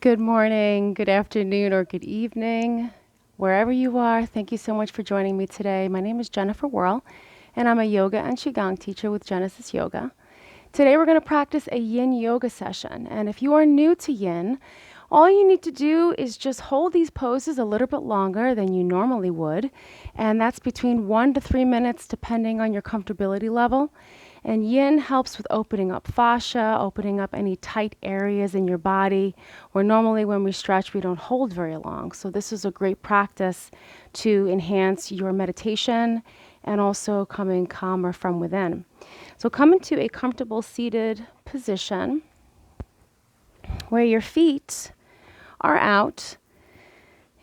Good morning, good afternoon, or good evening, wherever you are. Thank you so much for joining me today. My name is Jennifer Whirl, and I'm a yoga and qigong teacher with Genesis Yoga. Today we're going to practice a Yin Yoga session, and if you are new to Yin, all you need to do is just hold these poses a little bit longer than you normally would, and that's between 1 to 3 minutes depending on your comfortability level. And Yin helps with opening up fascia, opening up any tight areas in your body, where normally when we stretch, we don't hold very long. So this is a great practice to enhance your meditation and also coming calmer from within. So come into a comfortable seated position where your feet are out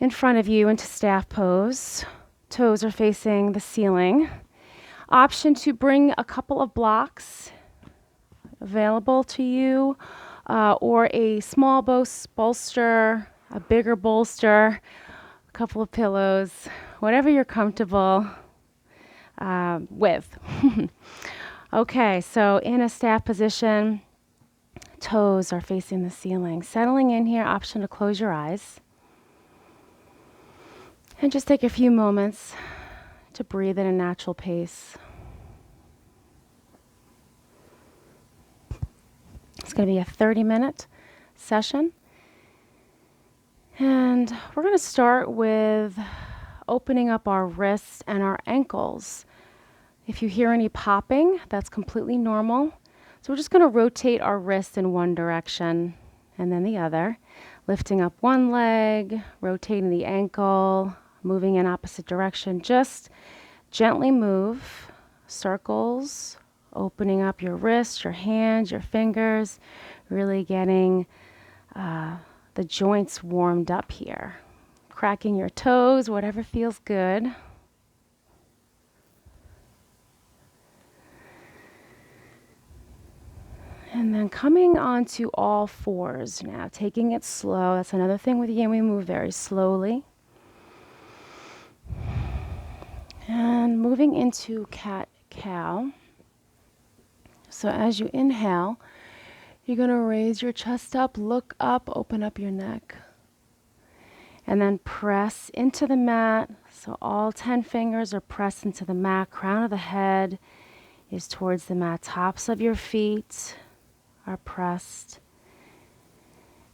in front of you into staff pose. Toes are facing the ceiling. Option to bring a couple of blocks available to you, or a small bolster, a bigger bolster, a couple of pillows, whatever you're comfortable with. Okay, so in a staff position, toes are facing the ceiling. Settling in here, option to close your eyes. And just take a few moments to breathe at a natural pace. It's going to be a 30-minute session. And we're going to start with opening up our wrists and our ankles. If you hear any popping, that's completely normal. So we're just going to rotate our wrists in one direction and then the other, lifting up one leg, rotating the ankle, moving in opposite direction. Just gently move circles, opening up your wrists, your hands, your fingers, really getting the joints warmed up here. Cracking your toes, whatever feels good. And then coming onto all fours now, taking it slow. That's another thing with Yin, we move very slowly. And moving into cat-cow. So as you inhale, you're going to raise your chest up, look up, open up your neck. And then press into the mat. So all 10 fingers are pressed into the mat. Crown of the head is towards the mat. Tops of your feet are pressed.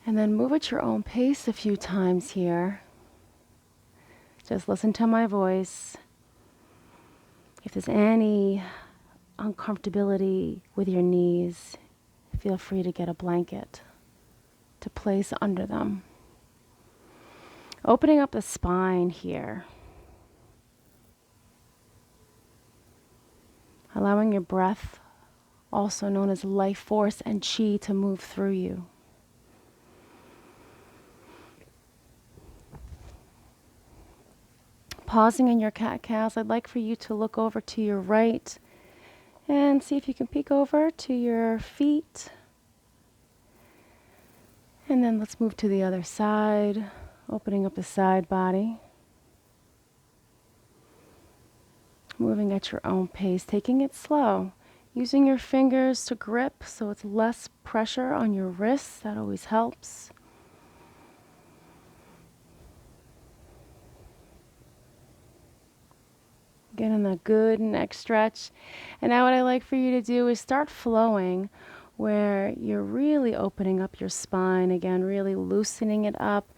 And then move at your own pace a few times here. Just listen to my voice. If there's any uncomfortability with your knees, feel free to get a blanket to place under them. Opening up the spine here. Allowing your breath, also known as life force and chi, to move through you. Pausing in your cat-cows, I'd like for you to look over to your right and see if you can peek over to your feet. And then let's move to the other side, opening up the side body. Moving at your own pace, taking it slow. Using your fingers to grip so it's less pressure on your wrists. That always helps. Getting a good neck stretch. And now what I like for you to do is start flowing, where you're really opening up your spine again, really loosening it up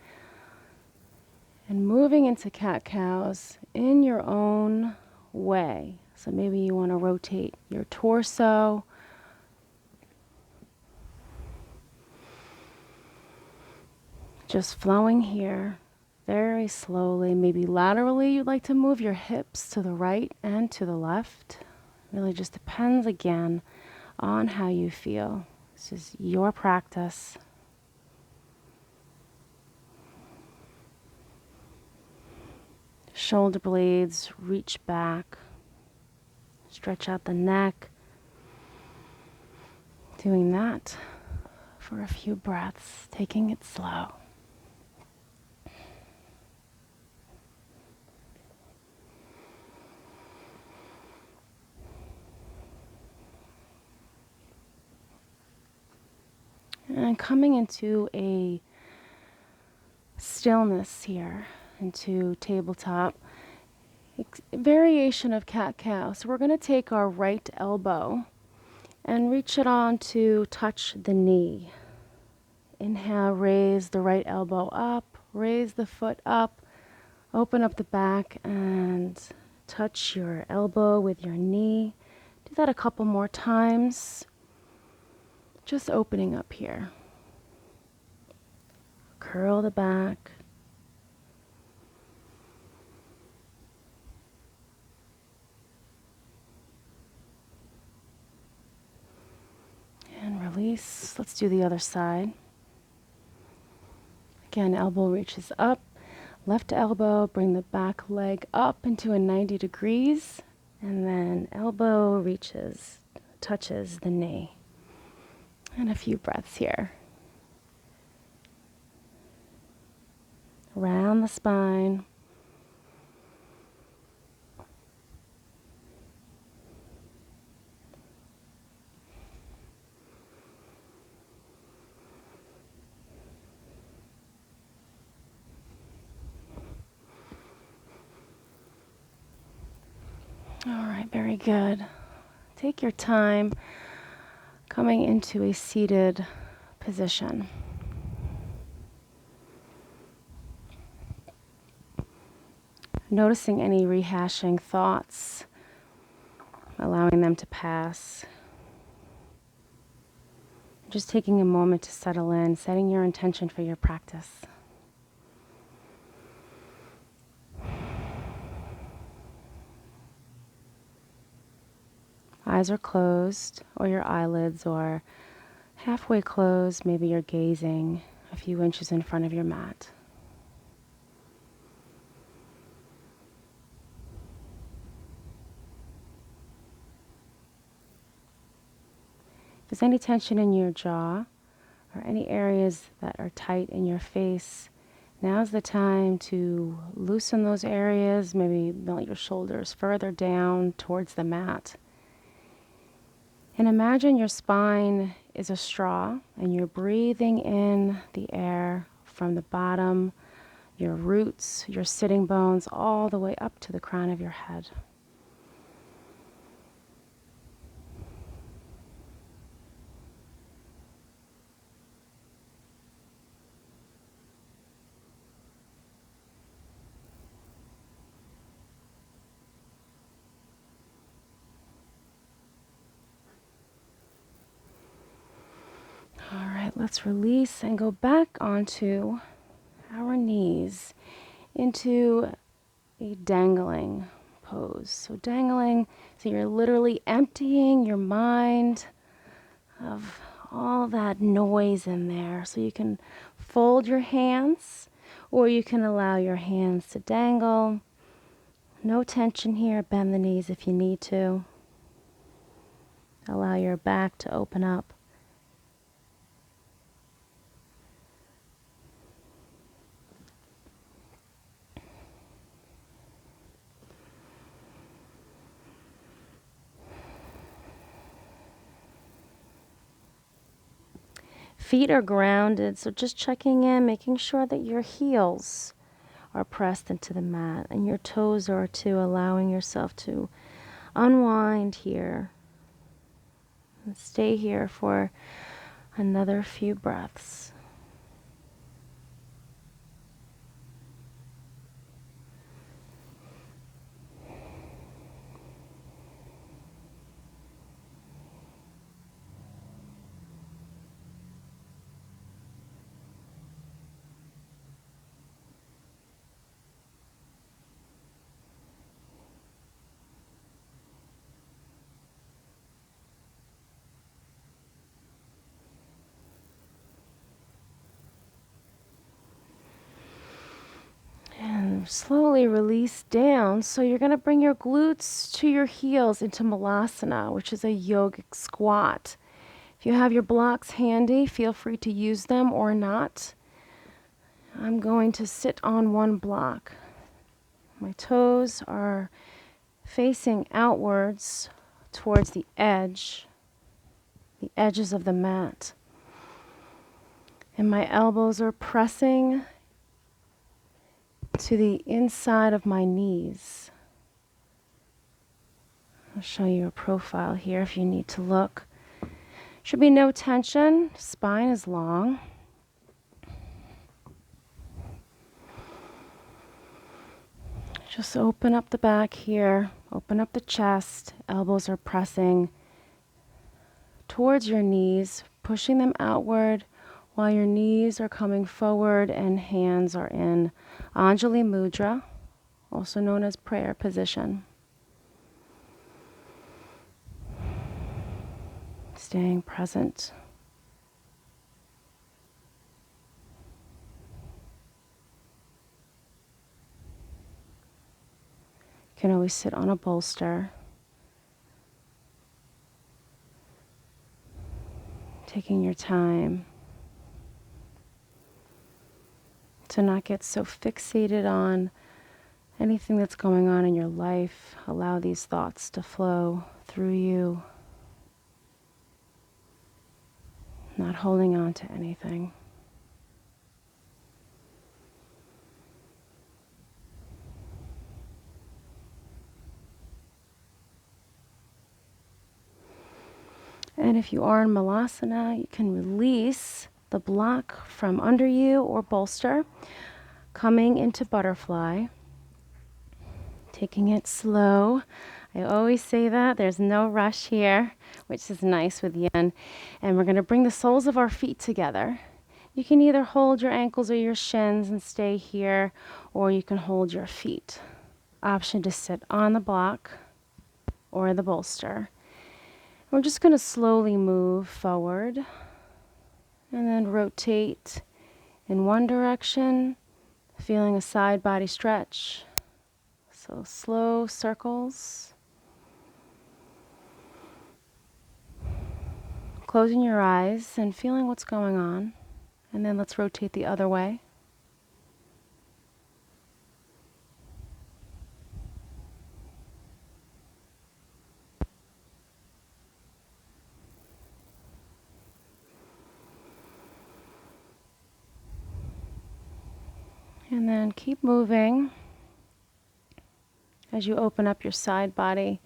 and moving into cat-cows in your own way. So maybe you want to rotate your torso. Just flowing here very slowly. Maybe laterally you'd like to move your hips to the right and to the left. Really just depends again on how you feel. This is your practice. Shoulder blades reach back. Stretch out the neck. Doing that for a few breaths, taking it slow. And coming into a stillness here into tabletop. Variation of cat-cow. So we're going to take our right elbow and reach it on to touch the knee. Inhale, raise the right elbow up, raise the foot up, open up the back and touch your elbow with your knee. Do that a couple more times. Just opening up here. Curl the back. And release. Let's do the other side. Again, elbow reaches up. Left elbow, bring the back leg up into a 90 degrees. And then elbow reaches, touches the knee. And a few breaths here. Around the spine. All right, very good. Take your time coming into a seated position. Noticing any rehashing thoughts, allowing them to pass. Just taking a moment to settle in, setting your intention for your practice. Eyes are closed, or your eyelids are halfway closed. Maybe you're gazing a few inches in front of your mat. If there's any tension in your jaw or any areas that are tight in your face, now's the time to loosen those areas, maybe melt your shoulders further down towards the mat. And imagine your spine is a straw and you're breathing in the air from the bottom, your roots, your sitting bones, all the way up to the crown of your head. All right, let's release and go back onto our knees into a dangling pose. So dangling, so you're literally emptying your mind of all that noise in there. So you can fold your hands or you can allow your hands to dangle. No tension here. Bend the knees if you need to. Allow your back to open up. Feet are grounded, so just checking in, making sure that your heels are pressed into the mat and your toes are too, allowing yourself to unwind here and stay here for another few breaths. Slowly release down. So you're going to bring your glutes to your heels into Malasana, which is a yogic squat. If you have your blocks handy, feel free to use them or not. I'm going to sit on one block. My toes are facing outwards towards the edges of the mat. And my elbows are pressing to the inside of my knees. I'll show you a profile here if you need to look. Should be no tension. Spine is long. Just open up the back here. Open up the chest. Elbows are pressing towards your knees, pushing them outward while your knees are coming forward and hands are in Anjali Mudra, also known as prayer position. Staying present. You can always sit on a bolster. Taking your time to not get so fixated on anything that's going on in your life. Allow these thoughts to flow through you. Not holding on to anything. And if you are in Malasana, you can release the block from under you or bolster, coming into butterfly, taking it slow. I always say that there's no rush here, which is nice with Yin. And we're going to bring the soles of our feet together. You can either hold your ankles or your shins and stay here, or you can hold your feet. Option to sit on the block or the bolster. We're just going to slowly move forward and then rotate in one direction, feeling a side body stretch. So slow circles. Closing your eyes and feeling what's going on. And then let's rotate the other way. And then keep moving as you open up your side body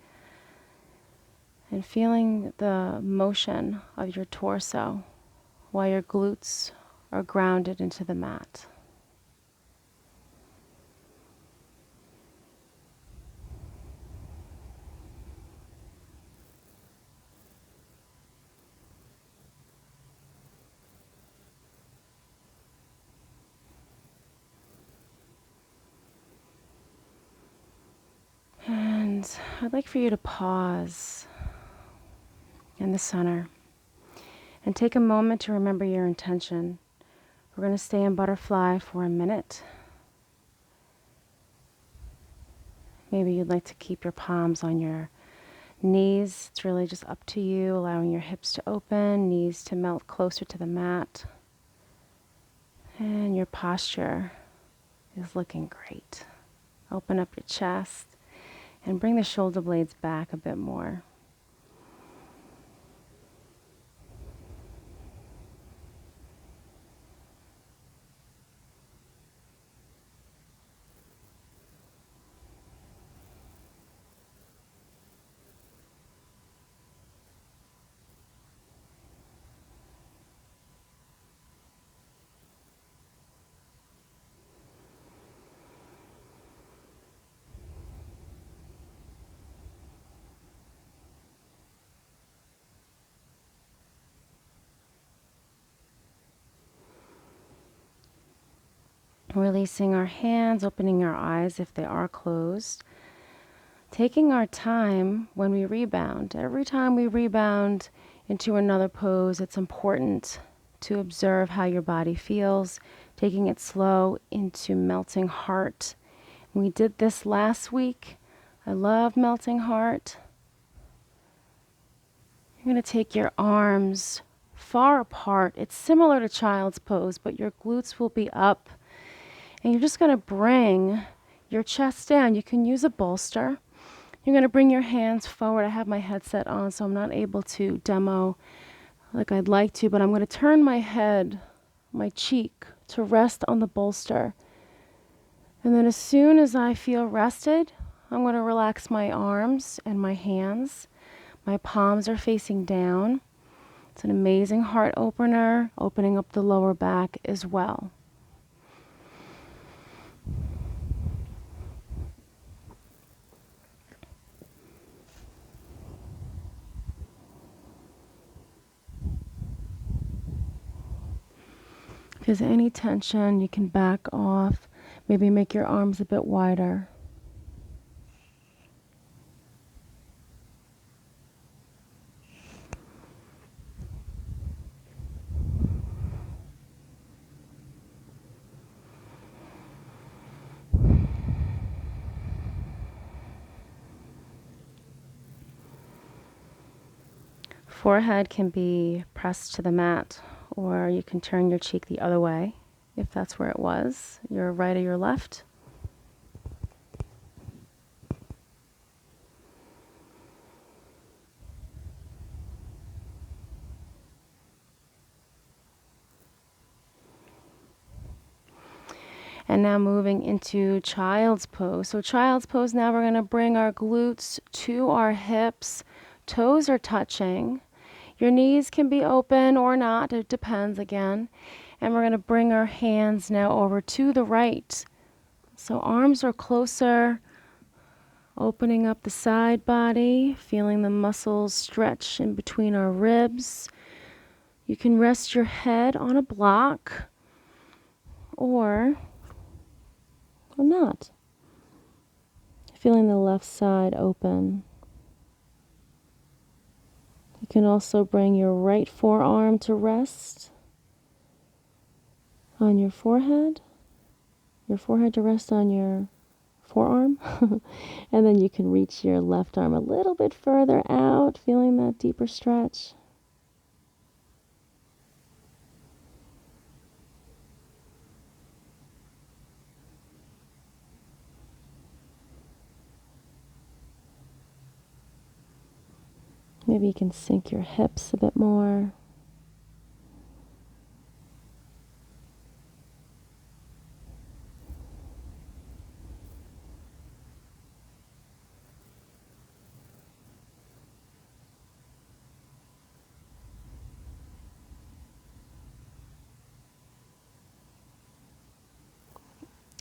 and feeling the motion of your torso while your glutes are grounded into the mat. And I'd like for you to pause in the center and take a moment to remember your intention. We're going to stay in butterfly for a minute. Maybe you'd like to keep your palms on your knees. It's really just up to you, allowing your hips to open, knees to melt closer to the mat. And your posture is looking great. Open up your chest and bring the shoulder blades back a bit more. Releasing our hands, opening our eyes if they are closed. Taking our time when we rebound. Every time we rebound into another pose, it's important to observe how your body feels, taking it slow into melting heart. We did this last week. I love melting heart. You're going to take your arms far apart. It's similar to child's pose, but your glutes will be up. And you're just going to bring your chest down. You can use a bolster. You're going to bring your hands forward. I have my headset on, so I'm not able to demo like I'd like to, but I'm going to turn my head, my cheek, to rest on the bolster. And then as soon as I feel rested, I'm going to relax my arms and my hands. My palms are facing down. It's an amazing heart opener, opening up the lower back as well. If there's any tension, you can back off. Maybe make your arms a bit wider. Forehead can be pressed to the mat, or you can turn your cheek the other way if that's where it was, your right or your left. And now moving into child's pose. So child's pose, now we're going to bring our glutes to our hips. Toes are touching. Your knees can be open or not. It depends again. And we're going to bring our hands now over to the right. So arms are closer, opening up the side body, feeling the muscles stretch in between our ribs. You can rest your head on a block or not. Feeling the left side open. You can also bring your right forearm to rest on your forehead to rest on your forearm. And then you can reach your left arm a little bit further out, feeling that deeper stretch. Maybe you can sink your hips a bit more.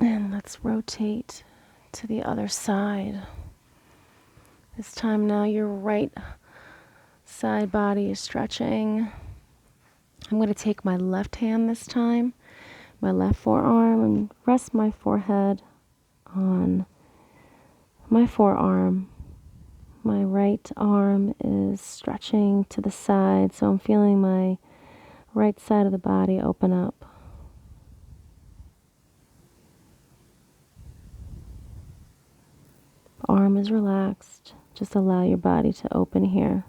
And let's rotate to the other side. This time now your right side body is stretching. I'm going to take my left hand this time, my left forearm, and rest my forehead on my forearm. My right arm is stretching to the side, so I'm feeling my right side of the body open up. Arm is relaxed. Just allow your body to open here.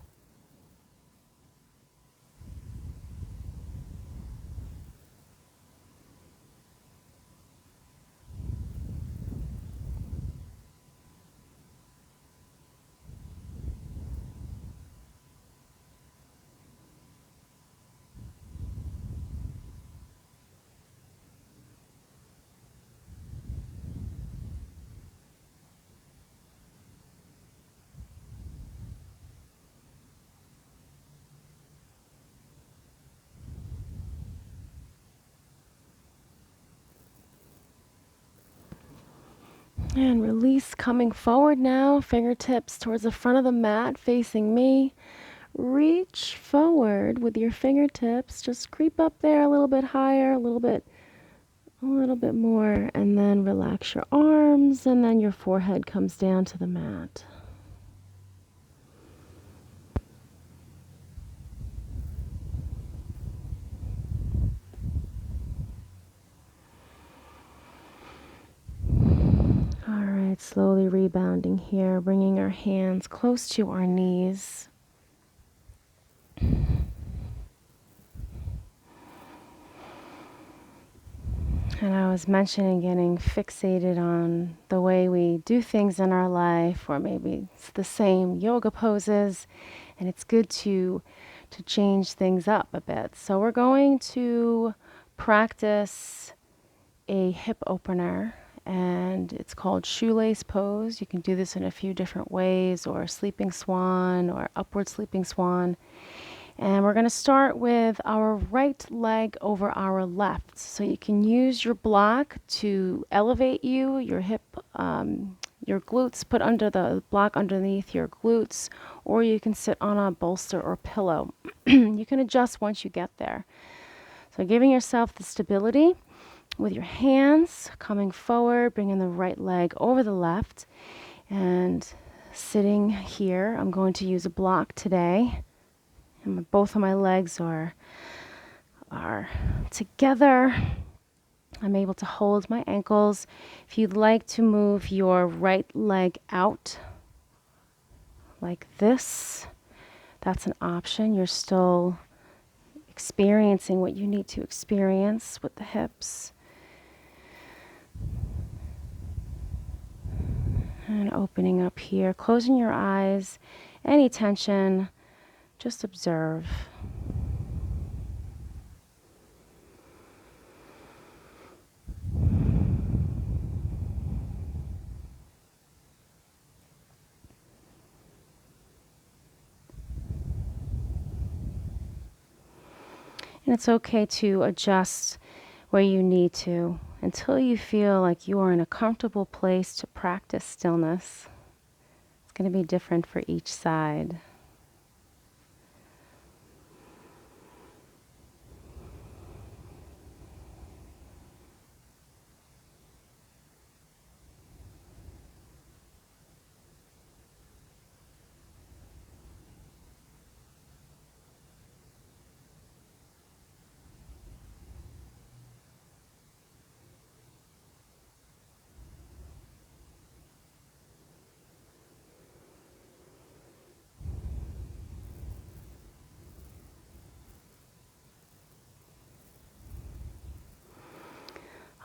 And release, coming forward now, fingertips towards the front of the mat, facing me. Reach forward with your fingertips. Just creep up there a little bit higher, a little bit more, and then relax your arms, and then your forehead comes down to the mat. All right, slowly rebounding here, bringing our hands close to our knees. And I was mentioning getting fixated on the way we do things in our life, or maybe it's the same yoga poses, and it's good to change things up a bit. So we're going to practice a hip opener, and it's called shoelace pose. You can do this in a few different ways, or sleeping swan or upward sleeping swan. And we're going to start with our right leg over our left. So you can use your block to elevate you, your hip, your glutes, put under the block underneath your glutes, or you can sit on a bolster or pillow. You can adjust once you get there. So giving yourself the stability with your hands coming forward, bringing the right leg over the left, and sitting here. I'm going to use a block today. And both of my legs are together. I'm able to hold my ankles. If you'd like to move your right leg out like this, that's an option. You're still experiencing what you need to experience with the hips. And opening up here, closing your eyes, any tension, just observe. And it's okay to adjust where you need to until you feel like you are in a comfortable place to practice stillness. It's going to be different for each side.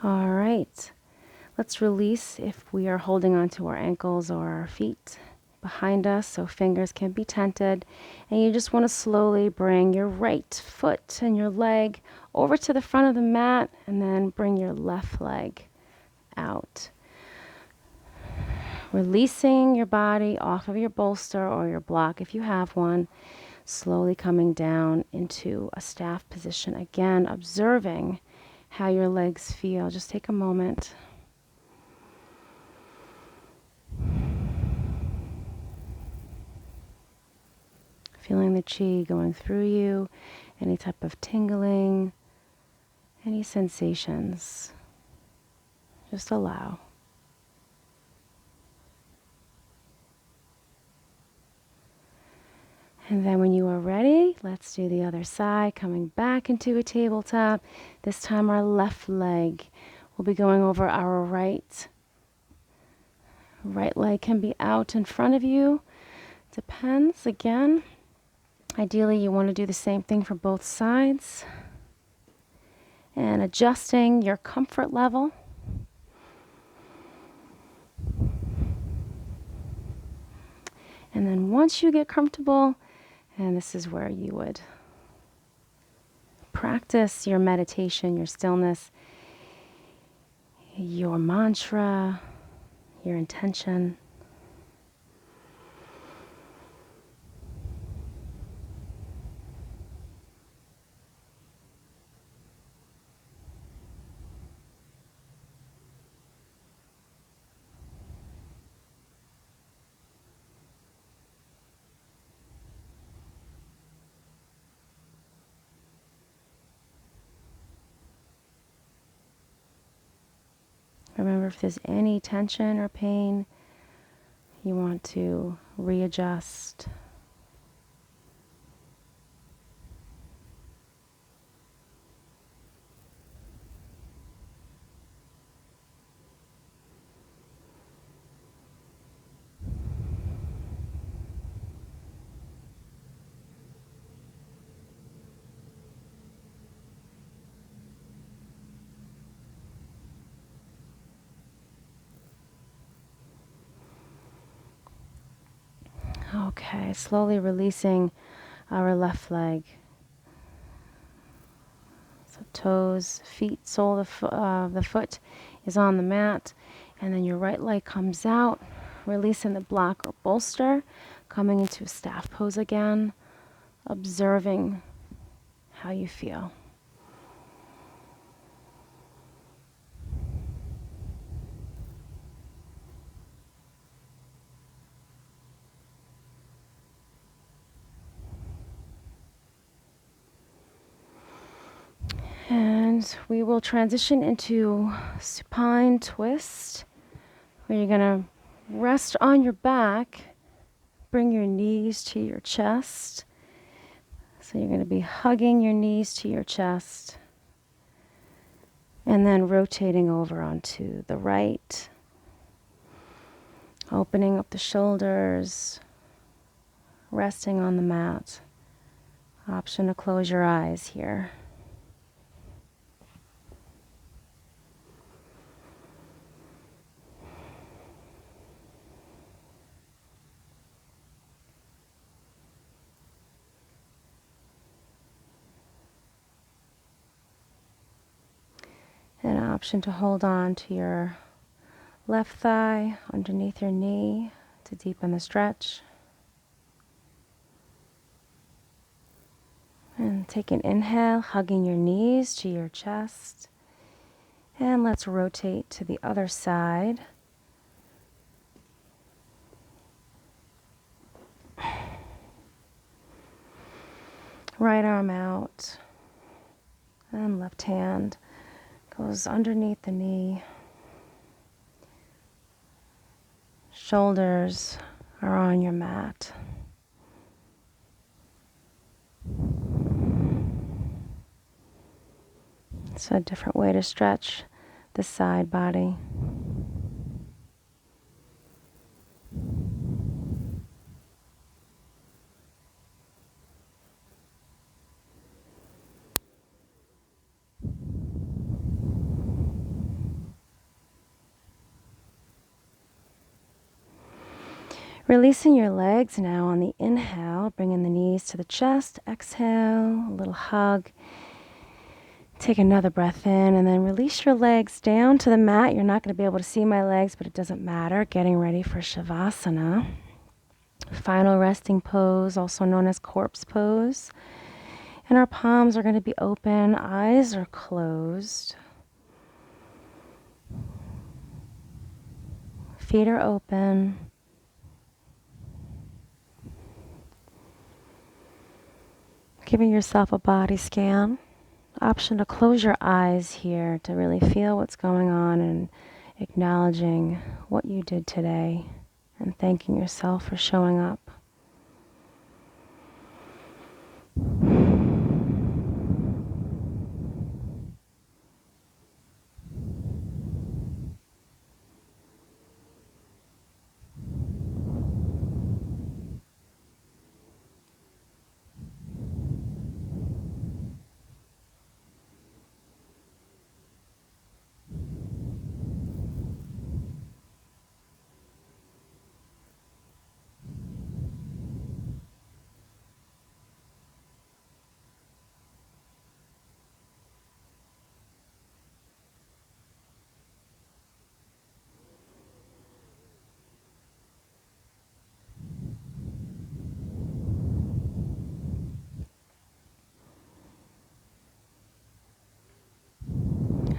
All right, let's release if we are holding onto our ankles or our feet behind us so fingers can be tented. And you just want to slowly bring your right foot and your leg over to the front of the mat, and then bring your left leg out. Releasing your body off of your bolster or your block if you have one. Slowly coming down into a staff position. Again, observing how your legs feel. Just take a moment. Feeling the chi going through you, any type of tingling, any sensations. Just allow. And then when you are ready, let's do the other side, coming back into a tabletop. This time our left leg will be going over our right. Right leg can be out in front of you. Depends, again. Ideally, you want to do the same thing for both sides. And adjusting your comfort level. And then once you get comfortable, and this is where you would practice your meditation, your stillness, your mantra, your intention. Remember, if there's any tension or pain, you want to readjust. Okay, slowly releasing our left leg. So toes, feet, sole of the foot is on the mat. And then your right leg comes out, releasing the block or bolster, coming into a staff pose again, observing how you feel. And we will transition into Supine Twist, where you're going to rest on your back, bring your knees to your chest. So you're going to be hugging your knees to your chest, and then rotating over onto the right, opening up the shoulders, resting on the mat. Option to close your eyes here. An option to hold on to your left thigh underneath your knee to deepen the stretch. And take an inhale, hugging your knees to your chest. And let's rotate to the other side. Right arm out. And left hand goes underneath the knee. Shoulders are on your mat. It's a different way to stretch the side body. Releasing your legs now on the inhale, bringing the knees to the chest. Exhale, a little hug. Take another breath in and then release your legs down to the mat. You're not going to be able to see my legs, but it doesn't matter. Getting ready for Shavasana. Final resting pose, also known as corpse pose. And our palms are going to be open, eyes are closed. Feet are open. Giving yourself a body scan. Option to close your eyes here to really feel what's going on and acknowledging what you did today and thanking yourself for showing up.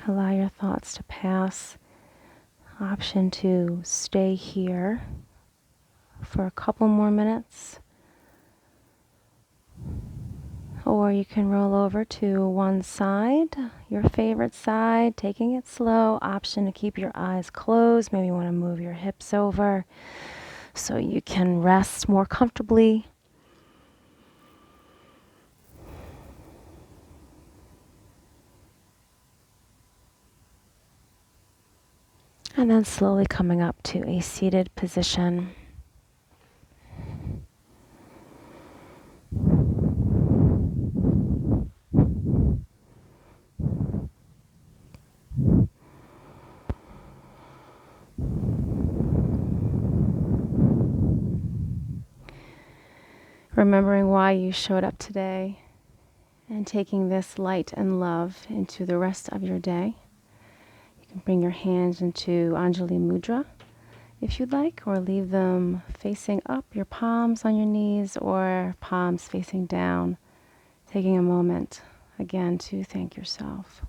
Allow your thoughts to pass. Option to stay here for a couple more minutes. Or you can roll over to one side, your favorite side, taking it slow. Option to keep your eyes closed. Maybe you want to move your hips over so you can rest more comfortably. And then slowly coming up to a seated position. Remembering why you showed up today And taking this light and love into the rest of your day. You can bring your hands into Anjali Mudra if you'd like, or leave them facing up, your palms on your knees or palms facing down. Taking a moment again to thank yourself.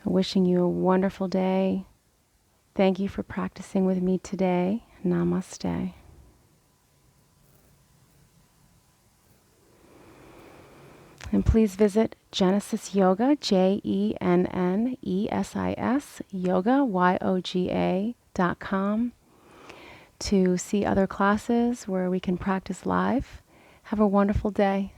Wishing you a wonderful day. Thank you for practicing with me today. Namaste. And please visit Genesis Yoga, JENNESIS, yoga, YOGA.com to see other classes where we can practice live. Have a wonderful day.